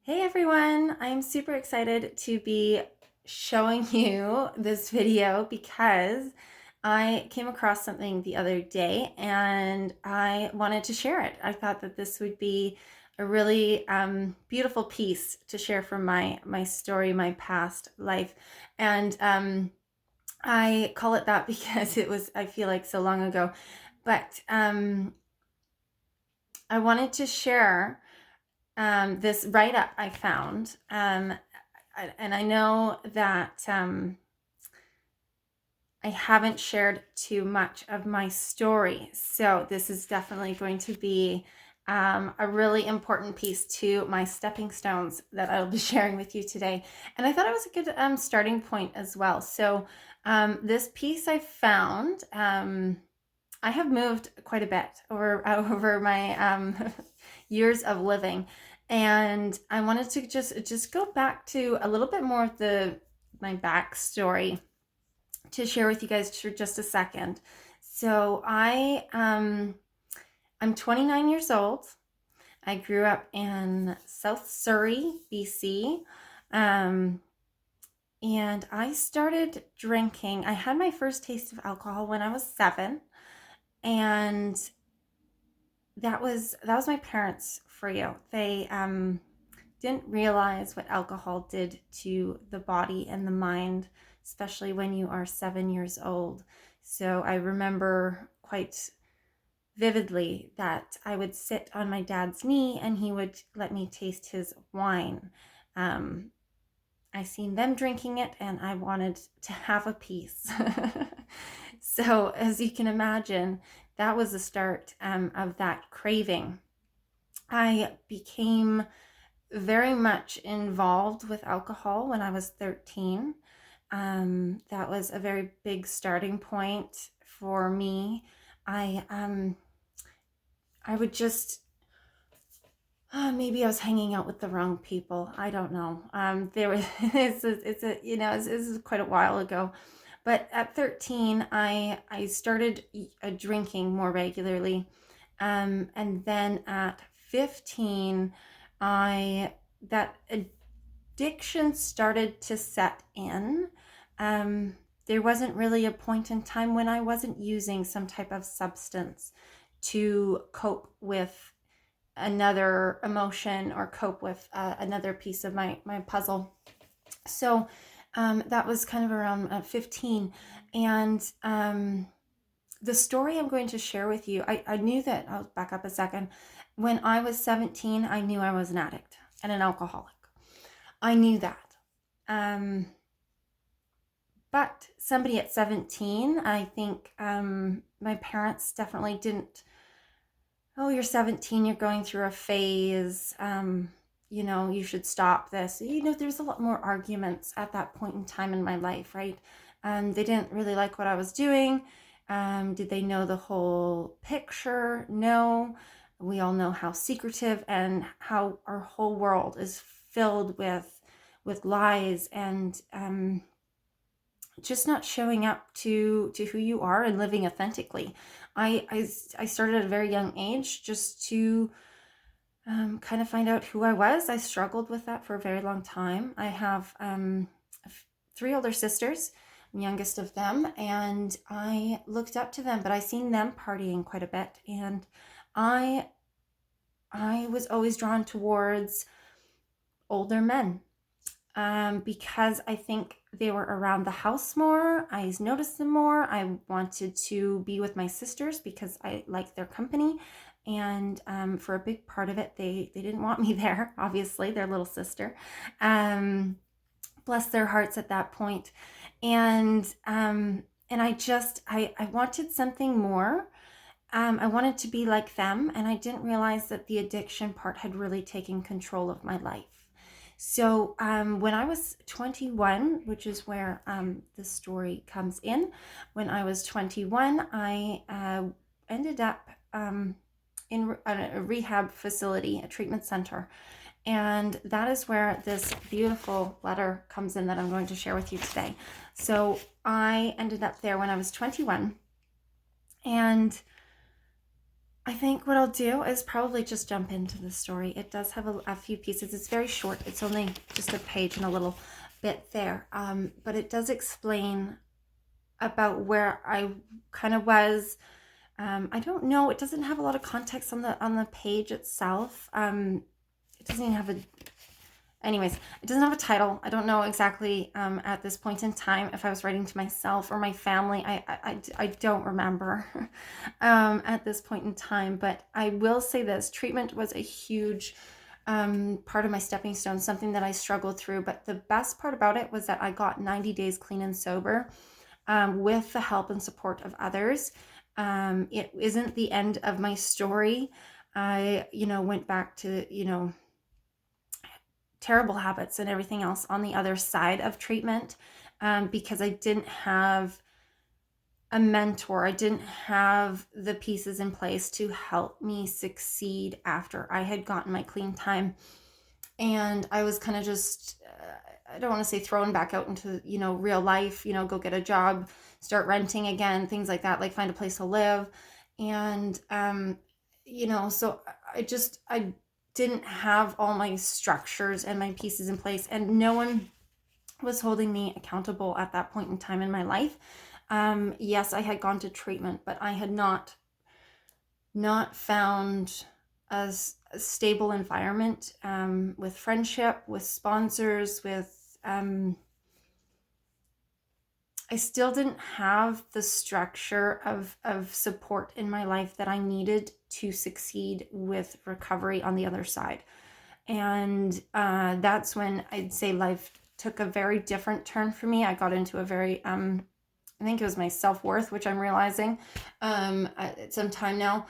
Hey everyone, I'm super excited to be showing you this video because I came across something the other day and I wanted to share it. I thought that this would be a really beautiful piece to share from my story, my past life. And I call it that because it was, I feel like, so long ago. But I wanted to share this write-up I found. And I know that I haven't shared too much of my story. So this is definitely going to be a really important piece to my stepping stones that I'll be sharing with you today. And I thought it was a good starting point as well. So this piece I found, I have moved quite a bit over my years of living, and I wanted to just go back to a little bit more of my backstory to share with you guys for just a second. So I'm 29 years old. I grew up in South Surrey, BC. Um, and I started drinking. I had my first taste of alcohol when I was 7, and that was my parents for you. They didn't realize what alcohol did to the body and the mind, especially when you are 7 years old. So I remember quite vividly that I would sit on my dad's knee and he would let me taste his wine. I seen them drinking it and I wanted to have a piece. So as you can imagine, that was the start of that craving. I became very much involved with alcohol when I was 13. That was a very big starting point for me. I would just maybe I was hanging out with the wrong people. I don't know. There was this is quite a while ago, but at 13, I started drinking more regularly, and then at 15, I that addiction started to set in. There wasn't really a point in time when I wasn't using some type of substance to cope with another emotion or cope with another piece of my puzzle. So that was kind of around 15. And the story I'm going to share with you, I knew that, I'll back up a second. When I was 17, I knew I was an addict and an alcoholic. I knew that. But somebody at 17, I think my parents definitely didn't, oh, you're 17, you're going through a phase, you should stop this. There's a lot more arguments at that point in time in my life, right? They didn't really like what I was doing. Did they know the whole picture? No. We all know how secretive and how our whole world is filled with lies and just not showing up to who you are and living authentically. I started at a very young age just to kind of find out who I was. I struggled with that for a very long time. I have 3 older sisters, I'm youngest of them, and I looked up to them, but I seen them partying quite a bit, and I was always drawn towards older men. Because I think they were around the house more. I noticed them more. I wanted to be with my sisters because I liked their company. And for a big part of it, they didn't want me there, obviously, their little sister. Bless their hearts at that point. And I wanted something more. I wanted to be like them, and I didn't realize that the addiction part had really taken control of my life. So when I was 21, which is where the story comes in, when I was 21, I ended up in a rehab facility, a treatment center. And that is where this beautiful letter comes in that I'm going to share with you today. So I ended up there when I was 21. And I think what I'll do is probably just jump into the story. It does have a few pieces. It's very short. It's only just a page and a little bit there. But it does explain about where I kind of was. I don't know. It doesn't have a lot of context on the page itself. It doesn't even have a anyways, it doesn't have a title. I don't know exactly at this point in time if I was writing to myself or my family. I don't remember at this point in time, but I will say this: treatment was a huge part of my stepping stone, something that I struggled through. But the best part about it was that I got 90 days clean and sober with the help and support of others. It isn't the end of my story. I, went back to, terrible habits and everything else on the other side of treatment because I didn't have a mentor. I didn't have the pieces in place to help me succeed after I had gotten my clean time. And I was kind of just, I don't want to say thrown back out into, real life, go get a job, start renting again, things like that, like find a place to live. And, so I didn't have all my structures and my pieces in place, and no one was holding me accountable at that point in time in my life. Yes, I had gone to treatment, but I had not found a stable environment with friendship, with sponsors, with I still didn't have the structure of support in my life that I needed to succeed with recovery on the other side. And that's when I'd say life took a very different turn for me. I got into a very, I think it was my self-worth, which I'm realizing at some time now.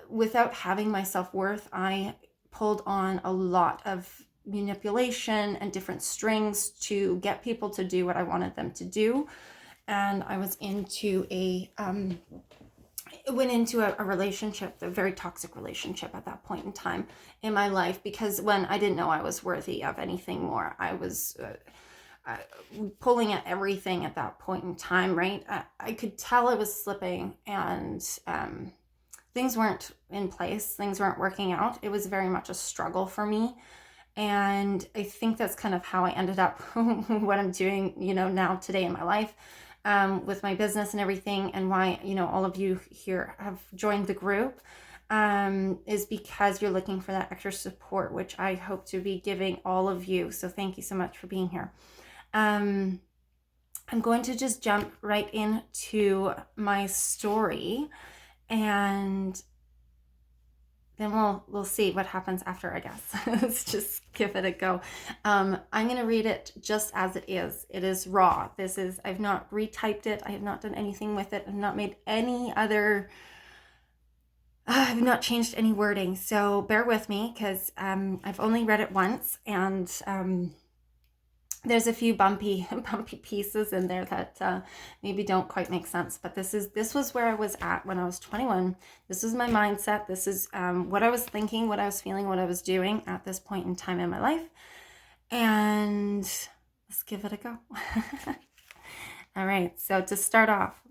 Without having my self-worth, I pulled on a lot of manipulation and different strings to get people to do what I wanted them to do. And I was went into a relationship, a very toxic relationship at that point in time in my life, because when I didn't know I was worthy of anything more, I was pulling at everything at that point in time, right? I could tell I was slipping, and things weren't in place. Things weren't working out. It was very much a struggle for me. And I think that's kind of how I ended up what I'm doing, now today in my life with my business and everything, and why, all of you here have joined the group is because you're looking for that extra support, which I hope to be giving all of you. So thank you so much for being here. I'm going to just jump right into my story, and then we'll see what happens after, I guess. Let's just give it a go. I'm going to read it just as it is. It is raw. I've not retyped it. I have not done anything with it. I've not made any other, I've not changed any wording. So bear with me, because I've only read it once, and there's a few bumpy pieces in there that maybe don't quite make sense. But this was where I was at when I was 21. This was my mindset. This is what I was thinking, what I was feeling, what I was doing at this point in time in my life. And let's give it a go. All right. So to start off,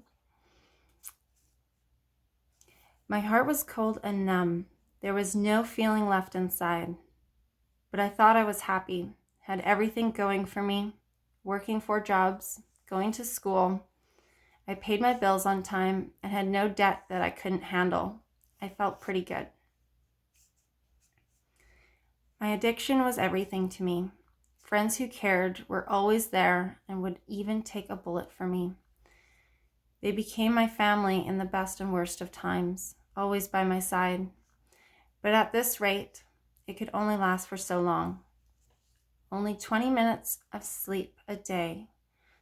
my heart was cold and numb. There was no feeling left inside. But I thought I was happy. Had everything going for me, working 4 jobs, going to school. I paid my bills on time and had no debt that I couldn't handle. I felt pretty good. My addiction was everything to me. Friends who cared were always there and would even take a bullet for me. They became my family in the best and worst of times, always by my side. But at this rate, it could only last for so long. Only 20 minutes of sleep a day,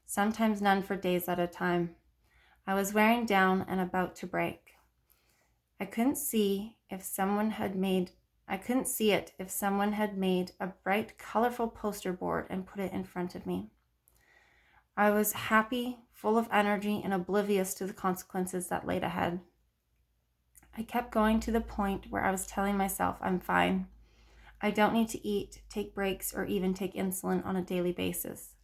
sometimes none for days at a time. I was wearing down and about to break. I couldn't see it if someone had made a bright, colorful poster board and put it in front of me. I was happy, full of energy, and oblivious to the consequences that laid ahead. I kept going to the point where I was telling myself I'm fine. I don't need to eat, take breaks, or even take insulin on a daily basis.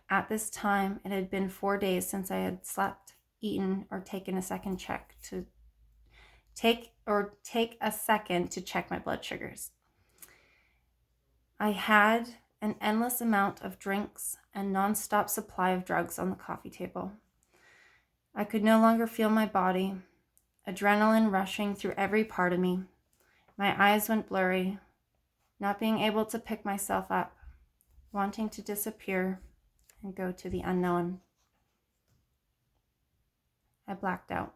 At this time, it had been 4 days since I had slept, eaten, or taken a second check to Take a second to check my blood sugars. I had an endless amount of drinks and nonstop supply of drugs on the coffee table. I could no longer feel my body, adrenaline rushing through every part of me. My eyes went blurry, not being able to pick myself up, wanting to disappear and go to the unknown. I blacked out.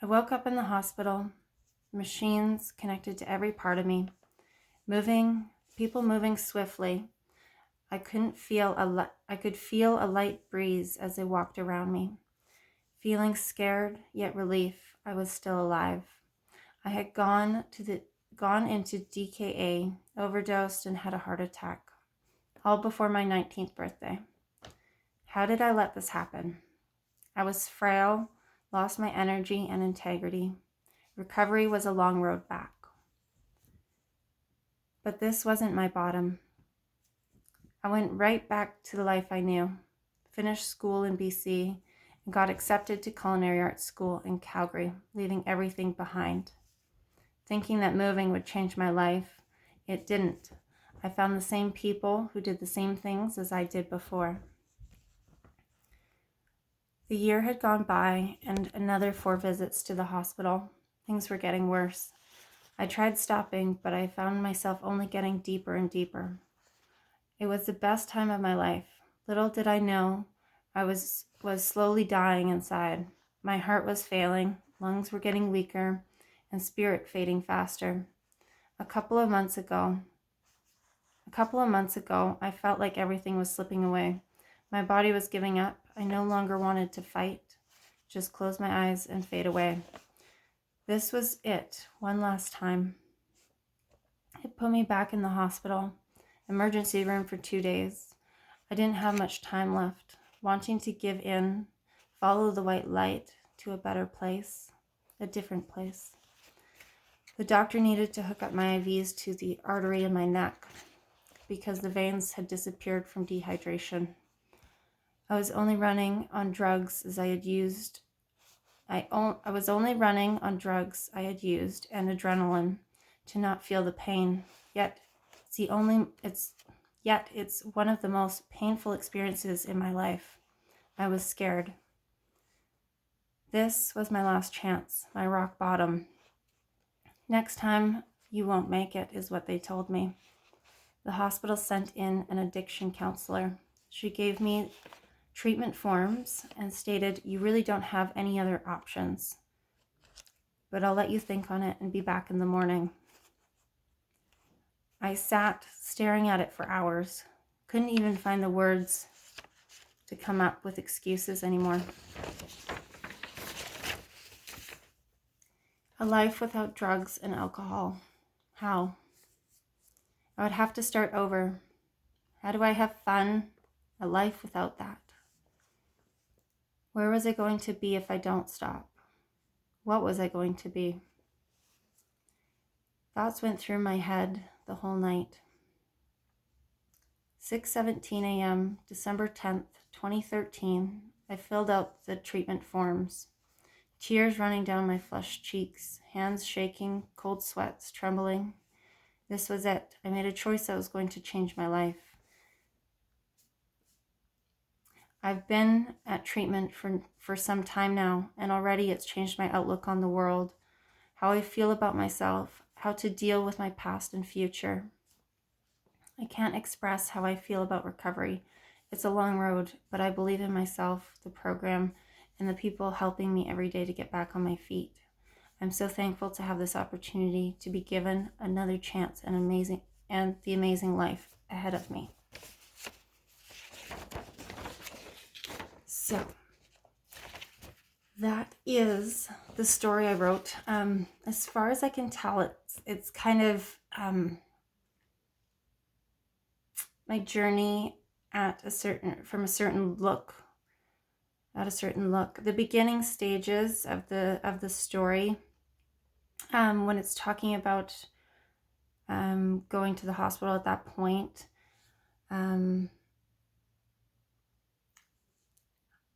I woke up in the hospital, machines connected to every part of me, people moving swiftly. I could feel a light breeze as they walked around me. Feeling scared, yet relief, I was still alive. I had gone into DKA, overdosed, and had a heart attack, all before my 19th birthday. How did I let this happen? I was frail, lost my energy and integrity. Recovery was a long road back. But this wasn't my bottom. I went right back to the life I knew, finished school in BC, and got accepted to culinary arts school in Calgary, leaving everything behind. Thinking that moving would change my life, it didn't. I found the same people who did the same things as I did before. The year had gone by and another 4 visits to the hospital. Things were getting worse. I tried stopping, but I found myself only getting deeper and deeper. It was the best time of my life. Little did I know I was slowly dying inside. My heart was failing, lungs were getting weaker, and spirit fading faster. A couple of months ago, I felt like everything was slipping away. My body was giving up. I no longer wanted to fight, just close my eyes and fade away. This was it, one last time. It put me back in the hospital, emergency room for 2 days. I didn't have much time left, wanting to give in, follow the white light to a better place, a different place. The doctor needed to hook up my IVs to the artery in my neck because the veins had disappeared from dehydration. I was only running on drugs I had used and adrenaline to not feel the pain. Yet it's one of the most painful experiences in my life. I was scared. This was my last chance, my rock bottom. Next time, you won't make it, is what they told me. The hospital sent in an addiction counselor. She gave me treatment forms and stated, "You really don't have any other options, but I'll let you think on it and be back in the morning." I sat staring at it for hours. Couldn't even find the words to come up with excuses anymore. A life without drugs and alcohol. How? I would have to start over. How do I have fun? A life without that. Where was I going to be if I don't stop? What was I going to be? Thoughts went through my head the whole night. 6:17 a.m., December 10th, 2013, I filled out the treatment forms. Tears running down my flushed cheeks, hands shaking, cold sweats trembling. This was it. I made a choice that was going to change my life. I've been at treatment for some time now, and already it's changed my outlook on the world, how I feel about myself, how to deal with my past and future. I can't express how I feel about recovery. It's a long road, but I believe in myself, the program, and the people helping me every day to get back on my feet. I'm so thankful to have this opportunity to be given another chance and the amazing life ahead of me. So that is the story I wrote. As far as I can tell, it's kind of my journey from a certain look. The beginning stages of the story, when it's talking about going to the hospital at that point,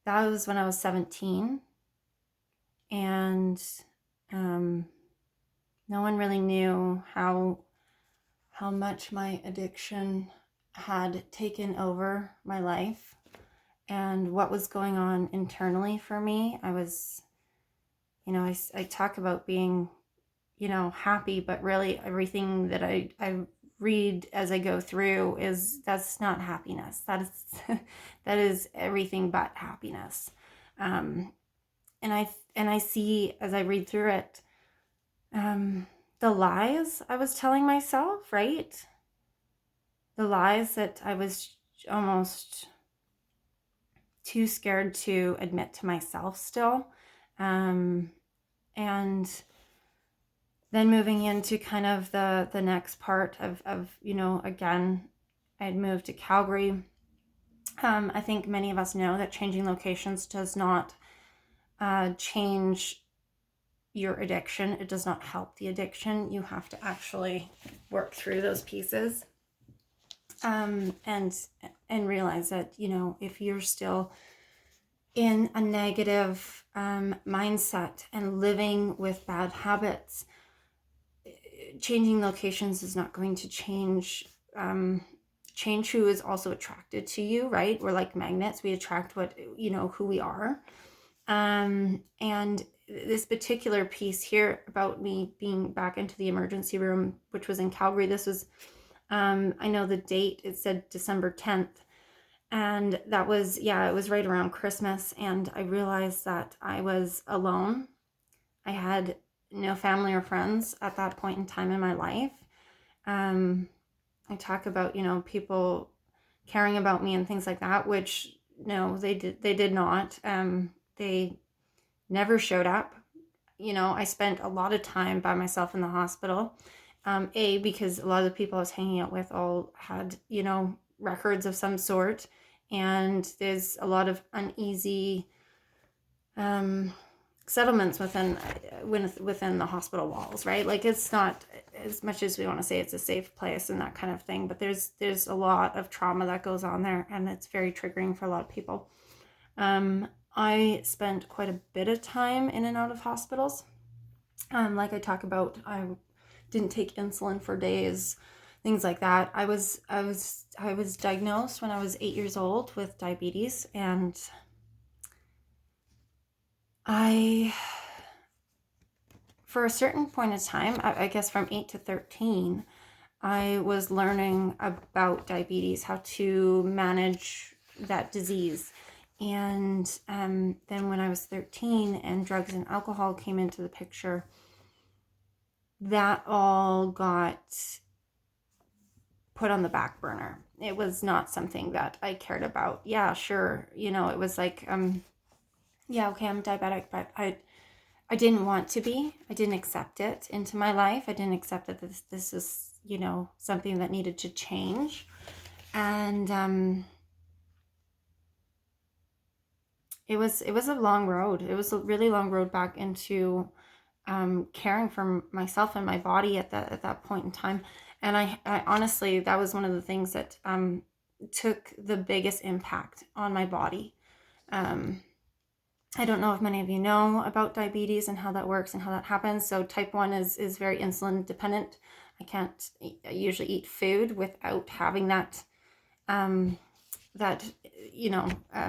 that was when I was 17, and no one really knew how much my addiction had taken over my life and what was going on internally for me. I was, I talk about being, happy, but really everything that I read as I go through that's not happiness. That is that is everything but happiness. And I see as I read through it, the lies I was telling myself, right? The lies that I was almost too scared to admit to myself still. And then moving into kind of the next part of again, I'd moved to Calgary. I think many of us know that changing locations does not change your addiction. It does not help the addiction. You have to actually work through those pieces, and realize that, if you're still in a negative mindset and living with bad habits, changing locations is not going to change who is also attracted to you, right? We're like magnets. We attract what, who we are. And this particular piece here about me being back into the emergency room, which was in Calgary, this was, I know the date, it said December 10th. And that was, it was right around Christmas. And I realized that I was alone. I had no family or friends at that point in time in my life. I talk about, people caring about me and things like that, which no, they did not. They never showed up. I spent a lot of time by myself in the hospital. Because a lot of the people I was hanging out with all had, records of some sort. And there's a lot of uneasy settlements within the hospital walls, right? Like, it's not as much as we want to say it's a safe place and that kind of thing, but there's a lot of trauma that goes on there, and it's very triggering for a lot of people. I spent quite a bit of time in and out of hospitals. Like I talk about, I didn't take insulin for days, things like that. I was diagnosed when I was 8 years old with diabetes, and for a certain point of time, I guess from 8 to 13, I was learning about diabetes, how to manage that disease. And then when I was 13 and drugs and alcohol came into the picture, that all got put on the back burner. It was not something that I cared about. Yeah, sure. It was like, yeah, okay, I'm diabetic, but I didn't want to be. I didn't accept it into my life. I didn't accept that this is, something that needed to change. And it was a long road. It was a really long road back into caring for myself and my body at that point in time. And I honestly, that was one of the things that took the biggest impact on my body. I don't know if many of you know about diabetes and how that works and how that happens. So type 1 is very insulin dependent. I usually eat food without having that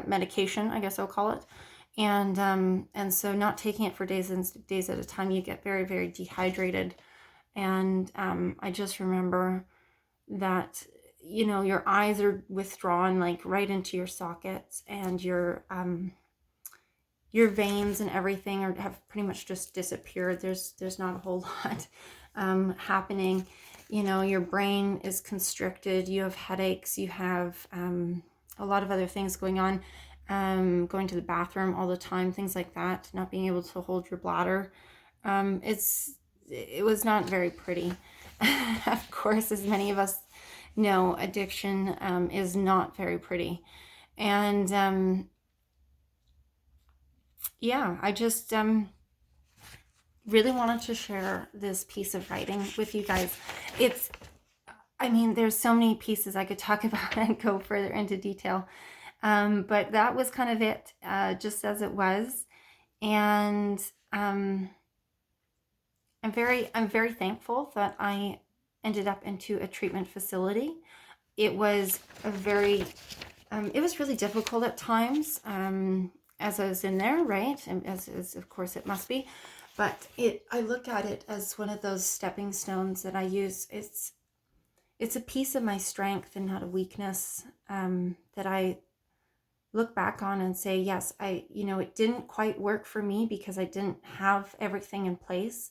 medication, I guess I'll call it. And so not taking it for days and days at a time, you get very, very dehydrated. And I just remember that, your eyes are withdrawn like right into your sockets, and your veins and everything have pretty much just disappeared. There's not a whole lot happening. Your brain is constricted. You have headaches. You have a lot of other things going on. Going to the bathroom all the time, things like that. Not being able to hold your bladder. It was not very pretty. Of course, as many of us know, addiction is not very pretty. And I just really wanted to share this piece of writing with you guys. There's so many pieces I could talk about and go further into detail. But that was kind of it, just as it was. And um, I'm very thankful that I ended up into a treatment facility. It was a very it was really difficult at times, as I was in there, right? And as of course it must be, but I look at it as one of those stepping stones that I use. It's a piece of my strength and not a weakness, that I look back on and say, yes, it didn't quite work for me because I didn't have everything in place,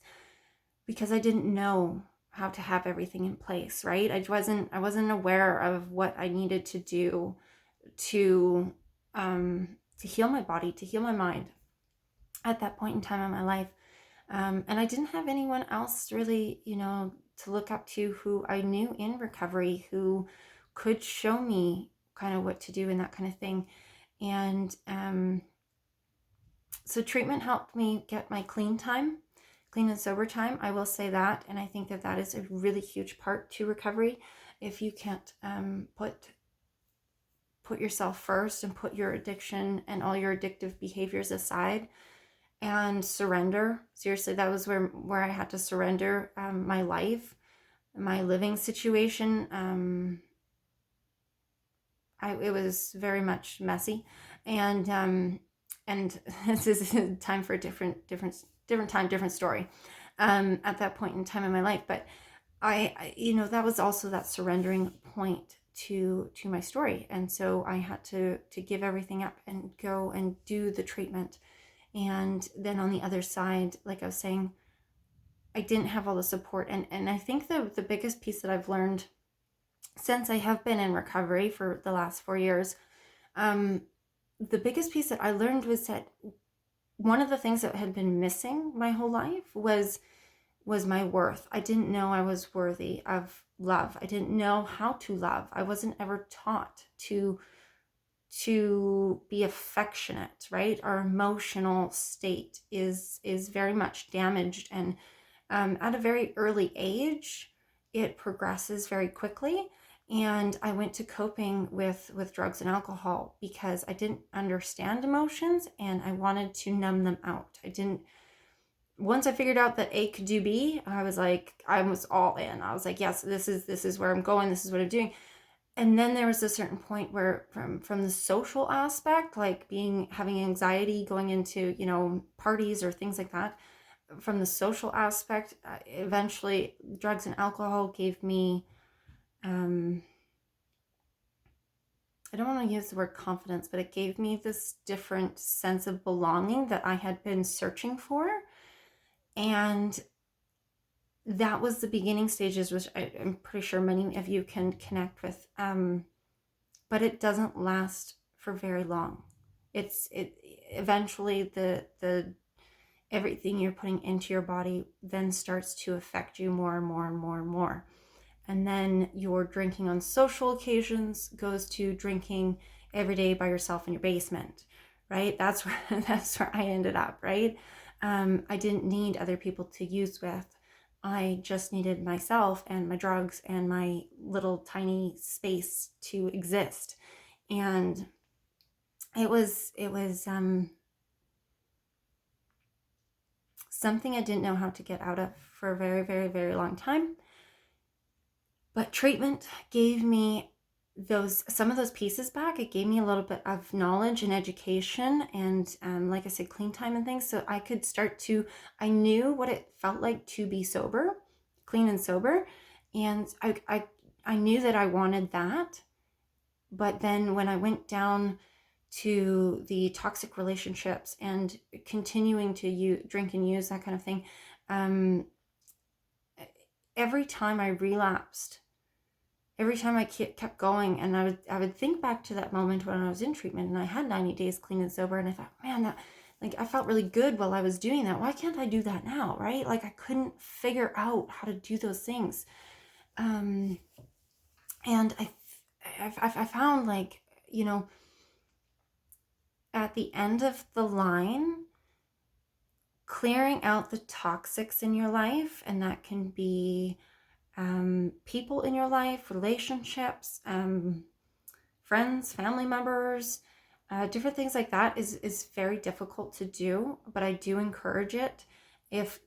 because I didn't know how to have everything in place, right? I wasn't aware of what I needed to do to to heal my body, to heal my mind at that point in time in my life. And I didn't have anyone else really, to look up to, who I knew in recovery, who could show me kind of what to do and that kind of thing. And so treatment helped me get my clean and sober time. I will say that. And I think that that is a really huge part to recovery. If you can't put yourself first and put your addiction and all your addictive behaviors aside and surrender. Seriously, that was where I had to surrender my life, my living situation. It was very much messy, and this is a time for a different time, different story. At that point in time in my life, but that was also that surrendering point to my story, and so I had to give everything up and go and do the treatment. And then on the other side, like I was saying, I didn't have all the support, and I think the biggest piece that I've learned since I have been in recovery for the last 4 years, the biggest piece that I learned was that one of the things that had been missing my whole life was my worth. I didn't know I was worthy of love. I didn't know how to love. I wasn't ever taught to be affectionate, right? Our emotional state is very much damaged, and at a very early age, it progresses very quickly. And I went to coping with drugs and alcohol because I didn't understand emotions and I wanted to numb them out. Once I figured out that A could do B, I was all in. I was like, yes, this is where I'm going. This is what I'm doing. And then there was a certain point where from the social aspect, like having anxiety going into, parties or things like that, from the social aspect, eventually drugs and alcohol gave me, I don't want to use the word confidence, but it gave me this different sense of belonging that I had been searching for. And that was the beginning stages, which I'm pretty sure many of you can connect with. But it doesn't last for very long. It eventually the everything you're putting into your body then starts to affect you more and more and more and more. And then your drinking on social occasions goes to drinking every day by yourself in your basement, right? That's where I ended up, right? I didn't need other people to use with. I just needed myself and my drugs and my little tiny space to exist. And it was something I didn't know how to get out of for a very, very, very long time. But treatment gave me some of those pieces back. It gave me a little bit of knowledge and education, and like I said, clean time and things, so I could I knew what it felt like to be sober, clean and sober, and I knew that I wanted that. But then when I went down to the toxic relationships and continuing to drink and use, that kind of thing, every time I relapsed, every time I kept going, and I would think back to that moment when I was in treatment and I had 90 days clean and sober, and I thought, man, that, like, I felt really good while I was doing that. Why can't I do that now, right? Like, I couldn't figure out how to do those things. And I found, like, at the end of the line, clearing out the toxics in your life, and that can be people in your life, relationships, friends, family members, different things like that is very difficult to do, but I do encourage it. If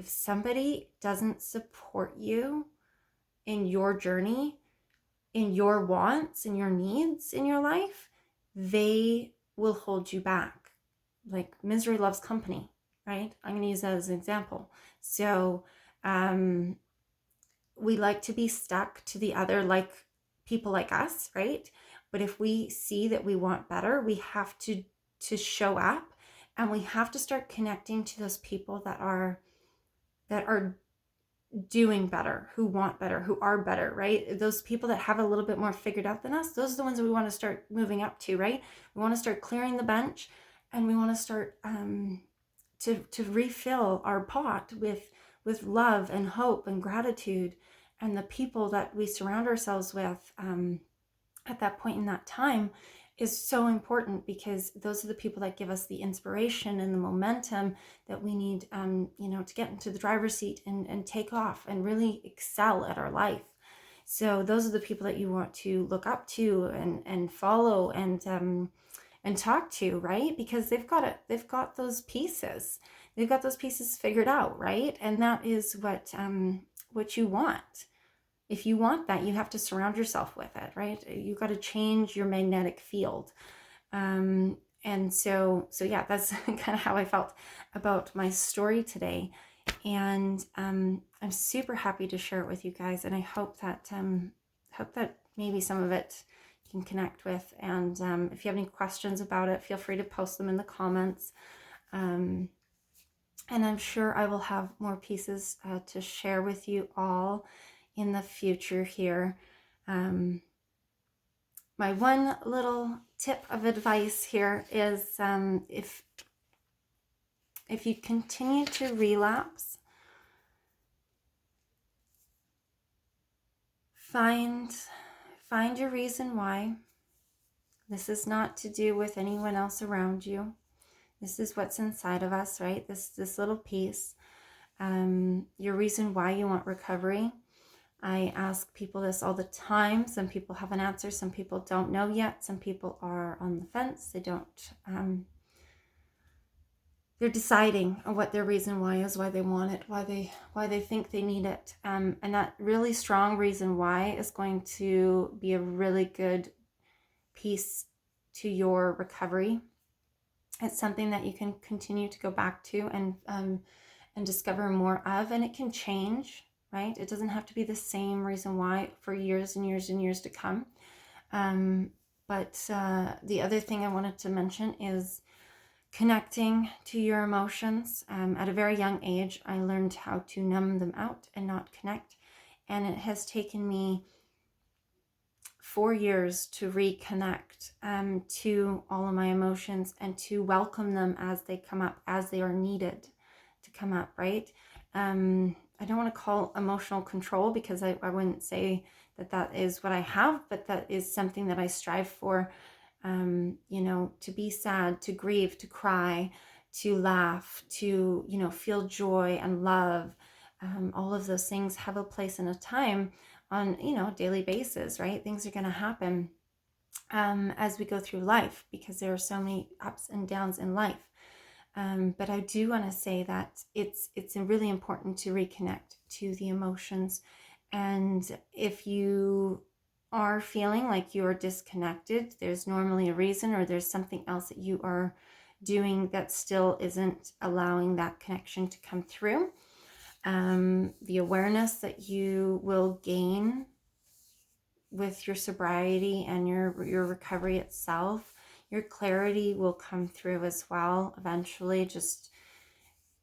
somebody doesn't support you in your journey, in your wants and your needs in your life, they will hold you back. Like misery loves company, right? I'm going to use that as an example. So we like to be stuck to the other, like people like us, right? But if we see that we want better, we have to show up, and we have to start connecting to those people that are doing better, who want better, who are better, right? Those people that have a little bit more figured out than us, those are the ones that we want to start moving up to, right? We want to start clearing the bench, and we want to start to refill our pot with love and hope and gratitude, and the people that we surround ourselves with at that point in that time is so important, because those are the people that give us the inspiration and the momentum that we need, to get into the driver's seat and take off and really excel at our life. So those are the people that you want to look up to and follow and talk to, right? Because they've got it. They've got those pieces. They've got those pieces figured out, right? And that is what you want. If you want that, you have to surround yourself with it, right? You've got to change your magnetic field. And so yeah, that's kind of how I felt about my story today. And I'm super happy to share it with you guys. And I hope that maybe some of it you can connect with. And if you have any questions about it, feel free to post them in the comments. And I'm sure I will have more pieces to share with you all in the future here. My one little tip of advice here is if you continue to relapse, find your reason why. This is not to do with anyone else around you. This is what's inside of us, right? This little piece. Your reason why you want recovery. I ask people this all the time. Some people have an answer. Some people don't know yet. Some people are on the fence. They don't, they're deciding on what their reason why is, why they want it, why they think they need it. And that really strong reason why is going to be a really good piece to your recovery. It's something that you can continue to go back to and discover more of, and it can change. Right? It doesn't have to be the same reason why for years and years and years to come. But the other thing I wanted to mention is connecting to your emotions. At a very young age, I learned how to numb them out and not connect. And it has taken me 4 years to reconnect to all of my emotions and to welcome them as they come up, as they are needed to come up, right? I don't want to call emotional control, because I wouldn't say that is what I have, but that is something that I strive for, to be sad, to grieve, to cry, to laugh, to, feel joy and love. All of those things have a place and a time on, a daily basis, right? Things are going to happen as we go through life, because there are so many ups and downs in life. But I do want to say that it's really important to reconnect to the emotions. And if you are feeling like you are disconnected, there's normally a reason, or there's something else that you are doing that still isn't allowing that connection to come through. The awareness that you will gain with your sobriety and your recovery itself, your clarity will come through as well eventually. Just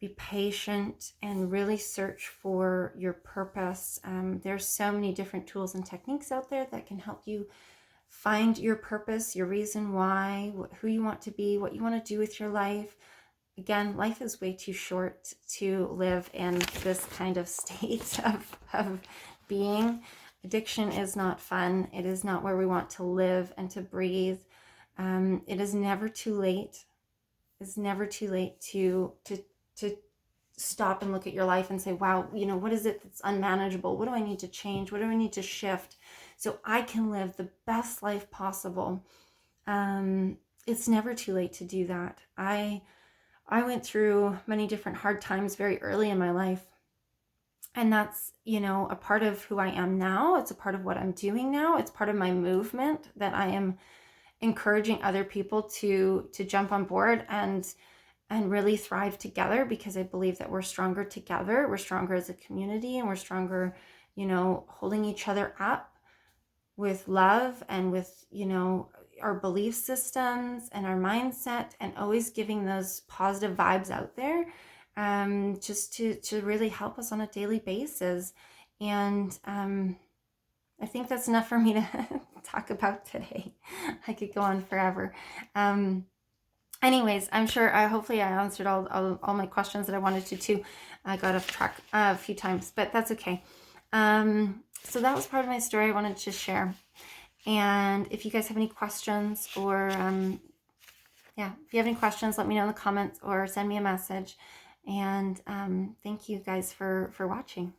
be patient and really search for your purpose. There's so many different tools and techniques out there that can help you find your purpose, your reason why, who you want to be, what you want to do with your life. Again, life is way too short to live in this kind of state of being. Addiction is not fun. It is not where we want to live and to breathe. It is never too late. It's never too late to stop and look at your life and say, wow, what is it that's unmanageable? What do I need to change? What do I need to shift so I can live the best life possible? it's never too late to do that. I went through many different hard times very early in my life. And that's, a part of who I am now. It's a part of what I'm doing now. It's part of my movement that I am encouraging other people to jump on board and really thrive together, because I believe that we're stronger together. We're stronger as a community, and we're stronger, holding each other up with love and with, our belief systems and our mindset, and always giving those positive vibes out there, just to really help us on a daily basis. And I think that's enough for me to talk about today. I could go on forever. Anyways, hopefully I answered all my questions that I wanted to. I got off track a few times, but that's okay. So that was part of my story I wanted to share. And if you guys have any questions, or if you have any questions, let me know in the comments or send me a message. And thank you guys for watching.